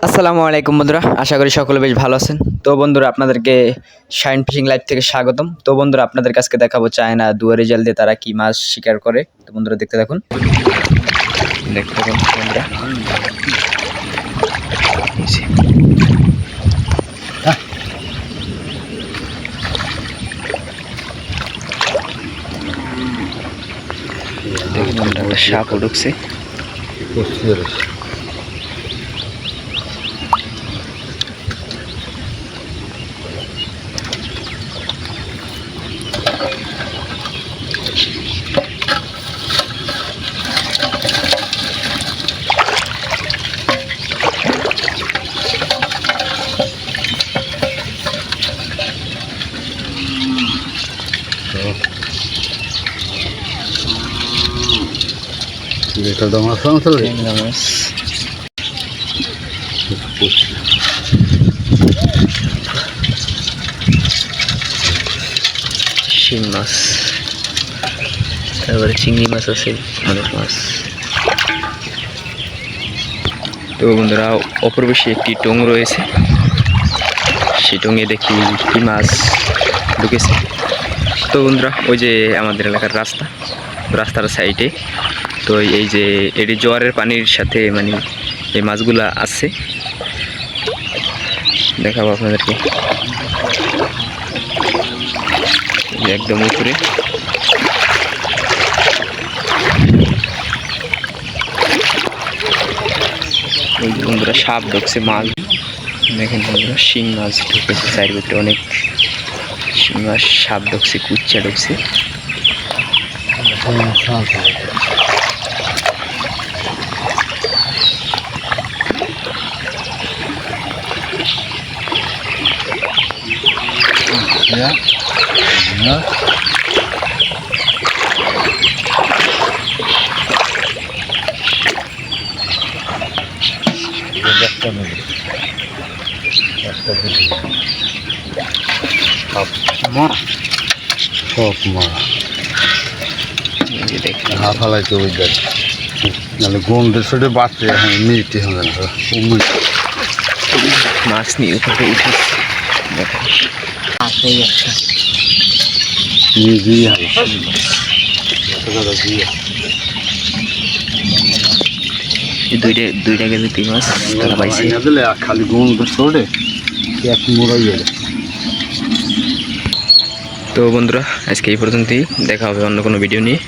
আসসালামু আলাইকুম বন্ধুরা, আশা করি সকলে বেশ ভালো আছেন। তো বন্ধুরা, আপনাদেরকে শাইন ফিশিং লাইভ থেকে স্বাগতম। তো বন্ধুরা, আপনাদের কাছে দেখাবো চায়না দুয়ারি জাল দিয়ে তারা কি মাছ শিকার করে। তো বন্ধুরা দেখতে থাকুন বন্ধুরা। দেখুন বন্ধুরা, সাপও ঢুকছে। Kita dah masang sekali. Mas. শিং মাছ, তারপরে চিংড়ি মাছ আছে, অনেক মাছ। তো বন্ধুরা, অপরবেশে একটি টং রয়েছে, সেই টঙে দেখি কি মাছ ঢুকেছে। তো বন্ধুরা, ওই যে আমাদের এলাকার রাস্তার সাইডে, তো এই যে এটি জোয়ারের পানির সাথে মানে এই মাছগুলা আছে, দেখাবো আপনাদেরকে। একদম উপরে ওই যে বন্ধুরা সাপ ঢুকছে, মাছ দেখেন বন্ধুরা, শিং মাছ ঢুকেছে চারির ভিতরে, অনেক শিং মাছ, সাপ ঢুকছে, কুচ্চা ঢুকছে। Ya, ya. হাফালাই তো ওই দেখ, নাহলে গন্ডের সাথে বাচ্চা এখন মিটি হবে না, মাছ নিয়ে উপরে উঠে দুইটা গেলে মাছ তারা পাইছে। খালি গন্ডের সাথে এক মোড়াই গেলে। তো বন্ধুরা, আজকে এই পর্যন্তই, দেখা হবে অন্য কোনো ভিডিও নিয়ে।